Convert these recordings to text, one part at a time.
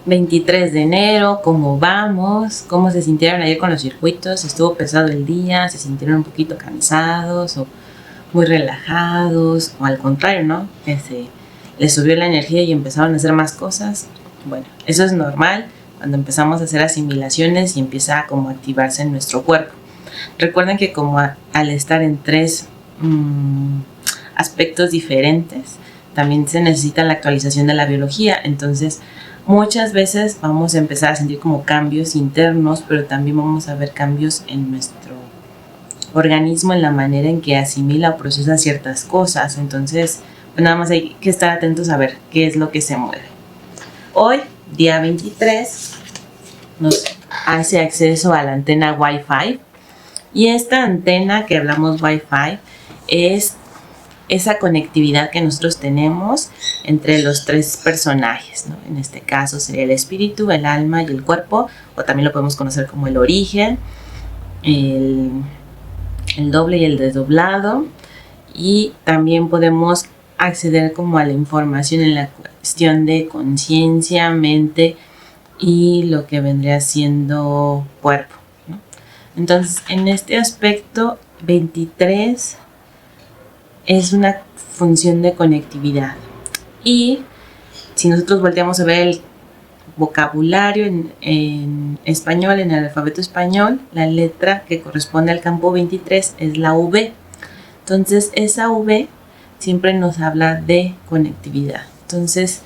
23 de enero, ¿cómo vamos? ¿Cómo se sintieron ayer con los circuitos? ¿Estuvo pesado el día? ¿Se sintieron un poquito cansados o muy relajados? O al contrario, ¿no? Que se les subió la energía y empezaron a hacer más cosas. Bueno, eso es normal cuando empezamos a hacer asimilaciones y empieza a como activarse en nuestro cuerpo. Recuerden que como al estar en tres aspectos diferentes, también se necesita la actualización de la biología. Entonces, muchas veces vamos a empezar a sentir como cambios internos, pero también vamos a ver cambios en nuestro organismo, en la manera en que asimila o procesa ciertas cosas. Entonces, pues nada más hay que estar atentos a ver qué es lo que se mueve. Hoy, día 23, nos hace acceso a la antena Wi-Fi. Y esta antena que hablamos Wi-Fi es esa conectividad que nosotros tenemos entre los tres personajes, ¿no? En este caso sería el espíritu, el alma y el cuerpo, o también lo podemos conocer como el origen, el doble y el desdoblado, y también podemos acceder como a la información en la cuestión de conciencia, mente y lo que vendría siendo cuerpo, ¿no? Entonces, en este aspecto, 23 es una función de conectividad. Y si nosotros volteamos a ver el vocabulario en español, en el alfabeto español, la letra que corresponde al campo 23 es la V. Entonces, esa V siempre nos habla de conectividad. Entonces,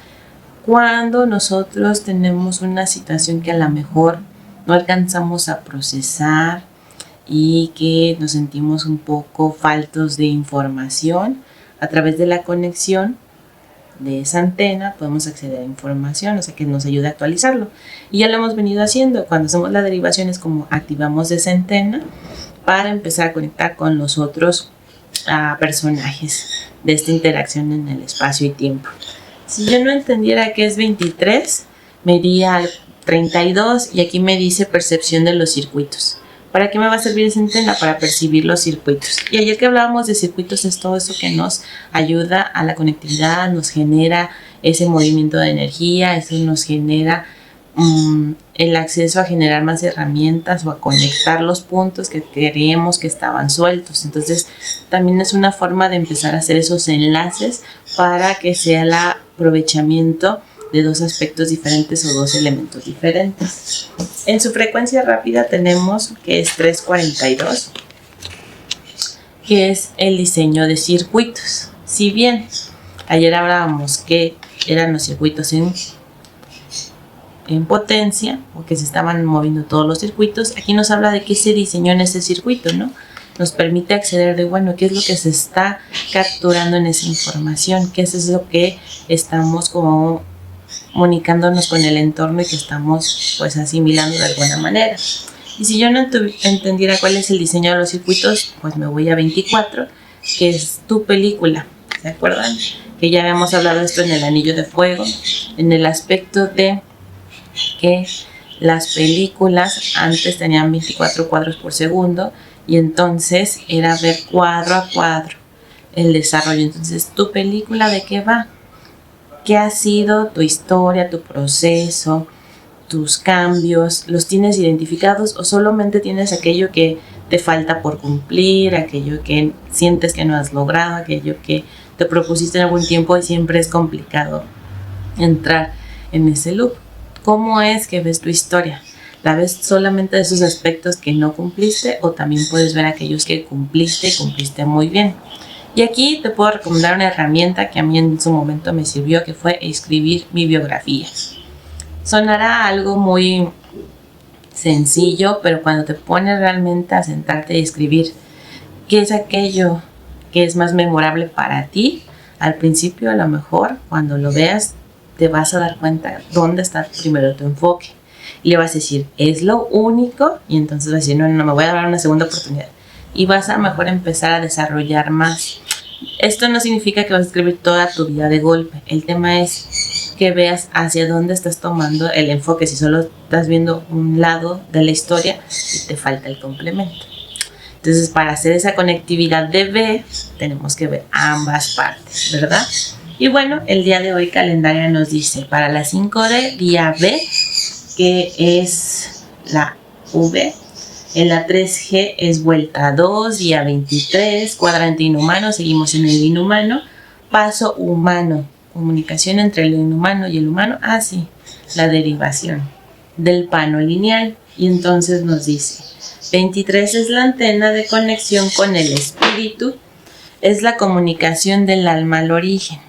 cuando nosotros tenemos una situación que a lo mejor no alcanzamos a procesar y que nos sentimos un poco faltos de información, a través de la conexión de esa antena podemos acceder a información, o sea que nos ayuda a actualizarlo. Y ya lo hemos venido haciendo. Cuando hacemos la derivación es como activamos esa antena para empezar a conectar con los otros personajes de esta interacción en el espacio y tiempo. Si yo no entendiera qué es 23, me iría al 32 y aquí me dice percepción de los circuitos. ¿Para qué me va a servir esa antena? Para percibir los circuitos. Y ayer que hablábamos de circuitos, es todo eso que nos ayuda a la conectividad, nos genera ese movimiento de energía, eso nos genera el acceso a generar más herramientas o a conectar los puntos que creíamos que estaban sueltos. Entonces, también es una forma de empezar a hacer esos enlaces para que sea el aprovechamiento de dos aspectos diferentes o dos elementos diferentes. En su frecuencia rápida tenemos que es 342, que es el diseño de circuitos. Si bien ayer hablábamos que eran los circuitos en potencia, o que se estaban moviendo todos los circuitos, aquí nos habla de qué se diseñó en ese circuito, ¿no? Nos permite acceder de, bueno, qué es lo que se está capturando en esa información, qué es eso que estamos como comunicándonos con el entorno y que estamos pues asimilando de alguna manera. Y si yo no entendiera cuál es el diseño de los circuitos, pues me voy a 24, que es tu película. ¿Se acuerdan? Que ya habíamos hablado de esto en el anillo de fuego, en el aspecto de que las películas antes tenían 24 cuadros por segundo y entonces era ver cuadro a cuadro el desarrollo. Entonces, ¿tu película de qué va? ¿Qué ha sido tu historia, tu proceso, tus cambios? ¿Los tienes identificados o solamente tienes aquello que te falta por cumplir, aquello que sientes que no has logrado, aquello que te propusiste en algún tiempo y siempre es complicado entrar en ese loop? ¿Cómo es que ves tu historia? ¿La ves solamente de esos aspectos que no cumpliste o también puedes ver aquellos que cumpliste y cumpliste muy bien? Y aquí te puedo recomendar una herramienta que a mí en su momento me sirvió, que fue escribir mi biografía. Sonará algo muy sencillo, pero cuando te pones realmente a sentarte y escribir qué es aquello que es más memorable para ti, al principio a lo mejor cuando lo veas te vas a dar cuenta dónde está primero tu enfoque. Y le vas a decir, es lo único, y entonces vas a decir, no, me voy a dar una segunda oportunidad. Y vas a mejor empezar a desarrollar más. Esto no significa que vas a escribir toda tu vida de golpe. El tema es que veas hacia dónde estás tomando el enfoque. Si solo estás viendo un lado de la historia y te falta el complemento. Entonces, para hacer esa conectividad de ver, tenemos que ver ambas partes, ¿verdad? Y bueno, el día de hoy calendaria nos dice para la 5D, día B, que es la V. En la 3G es vuelta 2, día 23, cuadrante inhumano, seguimos en el inhumano. Paso humano, comunicación entre el inhumano y el humano. Ah, sí, la derivación del plano lineal. Y entonces nos dice, 23 es la antena de conexión con el espíritu. Es la comunicación del alma al origen,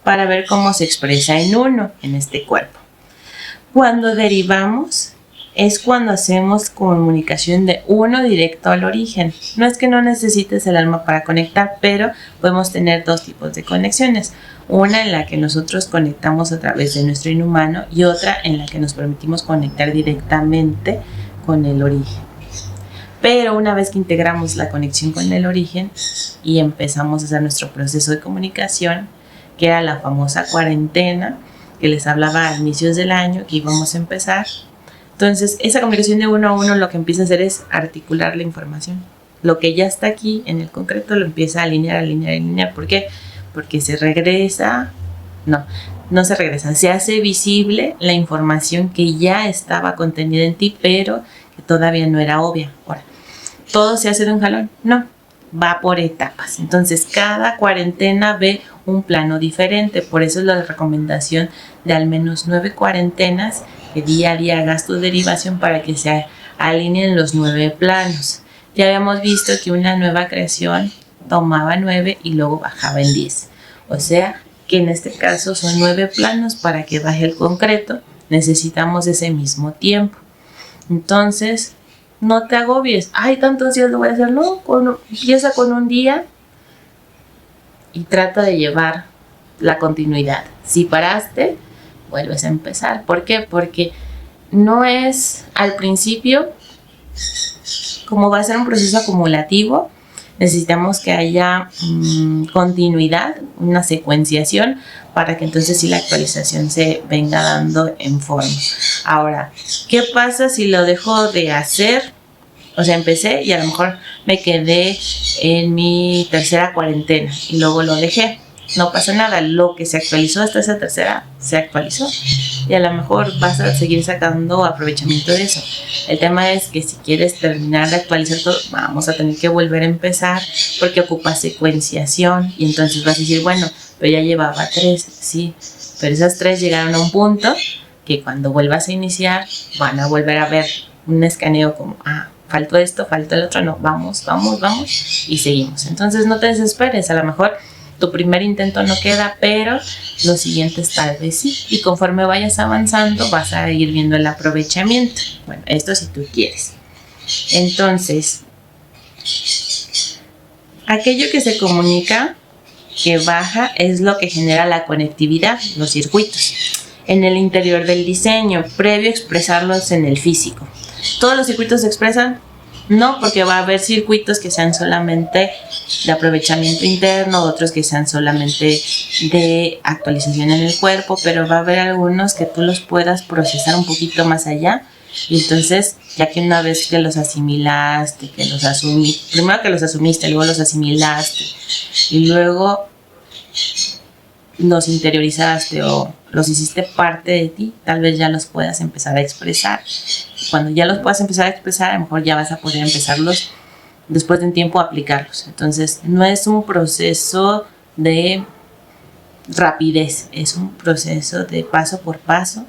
para ver cómo se expresa en uno, en este cuerpo. Cuando derivamos, es cuando hacemos comunicación de uno directo al origen. No es que no necesites el alma para conectar, pero podemos tener dos tipos de conexiones. Una en la que nosotros conectamos a través de nuestro inhumano y otra en la que nos permitimos conectar directamente con el origen. Pero una vez que integramos la conexión con el origen y empezamos a hacer nuestro proceso de comunicación, que era la famosa cuarentena que les hablaba a inicios del año que íbamos a empezar. Entonces, esa comunicación de uno a uno lo que empieza a hacer es articular la información. Lo que ya está aquí en el concreto lo empieza a alinear. ¿Por qué? Porque se regresa, no se regresa, se hace visible la información que ya estaba contenida en ti, pero que todavía no era obvia. Ahora, ¿todo se hace de un jalón? No, va por etapas. Entonces, cada cuarentena ve un plano diferente. Por eso es la recomendación de al menos 9 cuarentenas que día a día hagas tu derivación para que se alineen los 9 planos. Ya habíamos visto que una nueva creación tomaba 9 y luego bajaba en 10. O sea que en este caso son 9 planos para que baje el concreto. Necesitamos ese mismo tiempo. Entonces, no te agobies. Ay, tantos días lo voy a hacer. No, empieza con un día y trata de llevar la continuidad. Si paraste, vuelves a empezar. ¿Por qué? Porque no es al principio, como va a ser un proceso acumulativo, necesitamos que haya continuidad, una secuenciación, para que entonces sí la actualización se venga dando en forma. Ahora, ¿qué pasa si lo dejo de hacer? O sea, empecé y a lo mejor me quedé en mi tercera cuarentena y luego lo dejé. No pasa nada, lo que se actualizó hasta esa tercera se actualizó y a lo mejor vas a seguir sacando aprovechamiento de eso. El tema es que si quieres terminar de actualizar todo, vamos a tener que volver a empezar porque ocupa secuenciación y entonces vas a decir, bueno, pero ya llevaba 3, sí, pero esas 3 llegaron a un punto que cuando vuelvas a iniciar van a volver a ver un escaneo como, faltó esto, faltó el otro, no, vamos y seguimos. Entonces no te desesperes, a lo mejor tu primer intento no queda, pero los siguientes tal vez sí. Y conforme vayas avanzando, vas a ir viendo el aprovechamiento. Bueno, esto si tú quieres. Entonces, aquello que se comunica, que baja, es lo que genera la conectividad, los circuitos, en el interior del diseño, previo a expresarlos en el físico. ¿Todos los circuitos se expresan? No, porque va a haber circuitos que sean solamente de aprovechamiento interno, otros que sean solamente de actualización en el cuerpo, pero va a haber algunos que tú los puedas procesar un poquito más allá. Y entonces, ya que una vez que los asimilaste, que los asumiste, primero que los asumiste, luego los asimilaste y luego los interiorizaste o los hiciste parte de ti, tal vez ya los puedas empezar a expresar. Cuando ya los puedas empezar a expresar, a lo mejor ya vas a poder empezarlos después de un tiempo a aplicarlos. Entonces, no es un proceso de rapidez, es un proceso de paso por paso,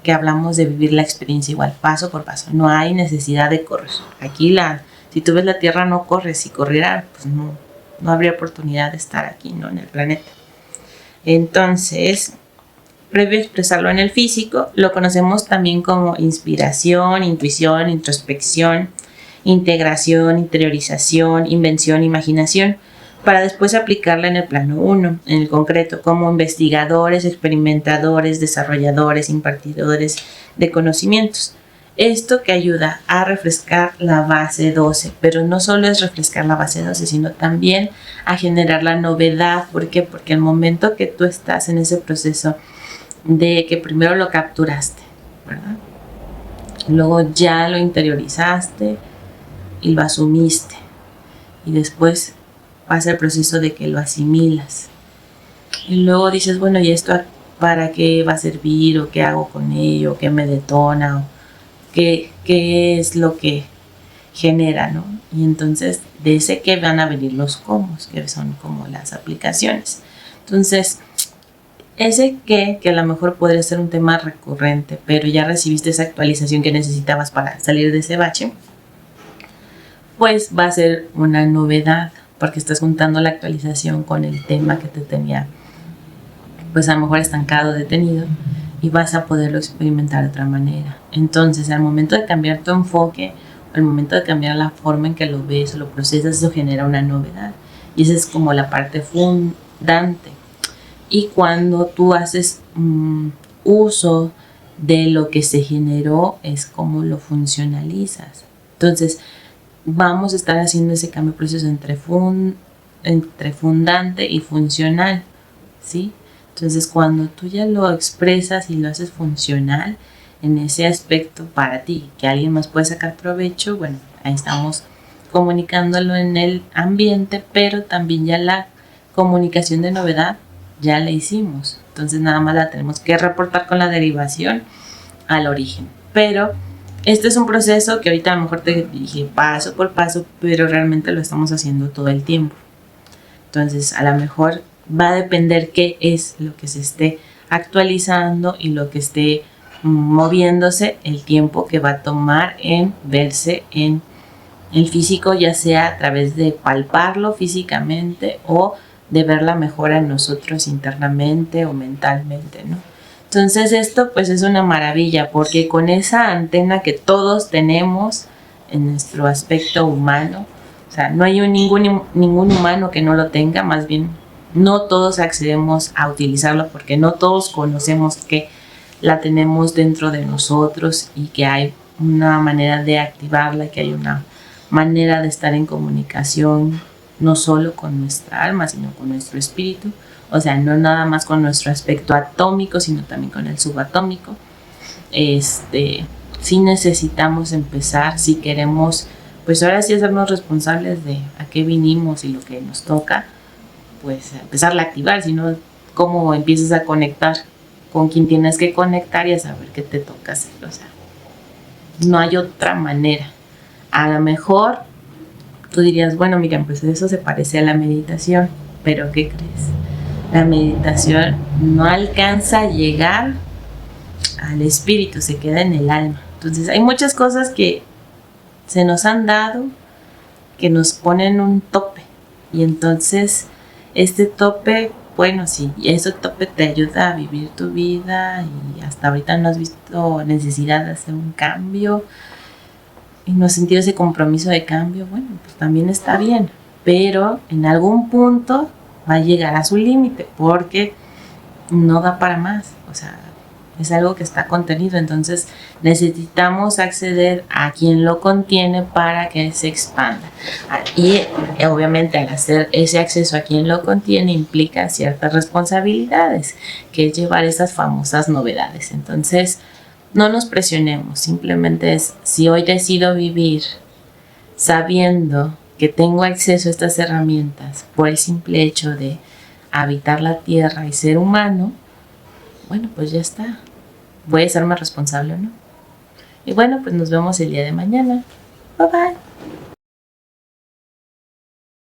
que hablamos de vivir la experiencia igual, paso por paso. No hay necesidad de correr. Aquí si tú ves la Tierra no corre, si corriera, pues no habría oportunidad de estar aquí, ¿no? En el planeta. Entonces, previo a expresarlo en el físico, lo conocemos también como inspiración, intuición, introspección, integración, interiorización, invención, imaginación, para después aplicarla en el plano 1, en el concreto, como investigadores, experimentadores, desarrolladores, impartidores de conocimientos. Esto que ayuda a refrescar la base 12, pero no solo es refrescar la base 12, sino también a generar la novedad. ¿Por qué? Porque el momento que tú estás en ese proceso de que primero lo capturaste, ¿verdad? Luego ya lo interiorizaste y lo asumiste. Y después pasa el proceso de que lo asimilas. Y luego dices, bueno, ¿y esto para qué va a servir? ¿O qué hago con ello? ¿Qué me detona? ¿O qué es lo que genera, ¿no? Y entonces de ese que van a venir los cómo, que son como las aplicaciones. Entonces, ese que a lo mejor podría ser un tema recurrente, pero ya recibiste esa actualización que necesitabas para salir de ese bache, pues va a ser una novedad, porque estás juntando la actualización con el tema que te tenía, pues a lo mejor estancado, detenido, y vas a poderlo experimentar de otra manera. Entonces, al momento de cambiar tu enfoque, al momento de cambiar la forma en que lo ves o lo procesas, eso genera una novedad. Y esa es como la parte fundante. Y cuando tú haces uso de lo que se generó, es como lo funcionalizas. Entonces, vamos a estar haciendo ese cambio de proceso entre fundante y funcional, ¿sí? Entonces, cuando tú ya lo expresas y lo haces funcional en ese aspecto para ti, que alguien más puede sacar provecho, bueno, ahí estamos comunicándolo en el ambiente, pero también ya la comunicación de novedad ya la hicimos. Entonces, nada más la tenemos que reportar con la derivación al origen. Pero este es un proceso que ahorita a lo mejor te dije paso por paso, pero realmente lo estamos haciendo todo el tiempo. Entonces, a lo mejor va a depender qué es lo que se esté actualizando y lo que esté moviéndose, el tiempo que va a tomar en verse en el físico, ya sea a través de palparlo físicamente o de ver la mejora en nosotros internamente o mentalmente, ¿no? Entonces esto pues es una maravilla, porque con esa antena que todos tenemos en nuestro aspecto humano, o sea, no hay ningún humano que no lo tenga, más bien no todos accedemos a utilizarlo porque no todos conocemos que la tenemos dentro de nosotros y que hay una manera de activarla, que hay una manera de estar en comunicación no solo con nuestra alma, sino con nuestro espíritu. O sea, no nada más con nuestro aspecto atómico, sino también con el subatómico. Sí necesitamos empezar, si queremos, pues ahora sí hacernos responsables de a qué vinimos y lo que nos toca, pues empezarla a activar, si no, ¿cómo empiezas a conectar con quien tienes que conectar y a saber qué te toca hacer? O sea, no hay otra manera. A lo mejor tú dirías, bueno, mira, pues eso se parece a la meditación, pero ¿qué crees? La meditación no alcanza a llegar al espíritu, se queda en el alma. Entonces hay muchas cosas que se nos han dado que nos ponen un tope, y entonces este tope, bueno, sí, ese tope te ayuda a vivir tu vida y hasta ahorita no has visto necesidad de hacer un cambio y no has sentido ese compromiso de cambio, bueno, pues también está bien, pero en algún punto va a llegar a su límite porque no da para más, o sea, es algo que está contenido, entonces necesitamos acceder a quien lo contiene para que se expanda. Y obviamente al hacer ese acceso a quien lo contiene implica ciertas responsabilidades, que es llevar esas famosas novedades. Entonces, no nos presionemos, simplemente es, si hoy decido vivir sabiendo que tengo acceso a estas herramientas por el simple hecho de habitar la tierra y ser humano, bueno, pues ya está. Voy a ser más responsable o no. Y bueno, pues nos vemos el día de mañana. Bye bye.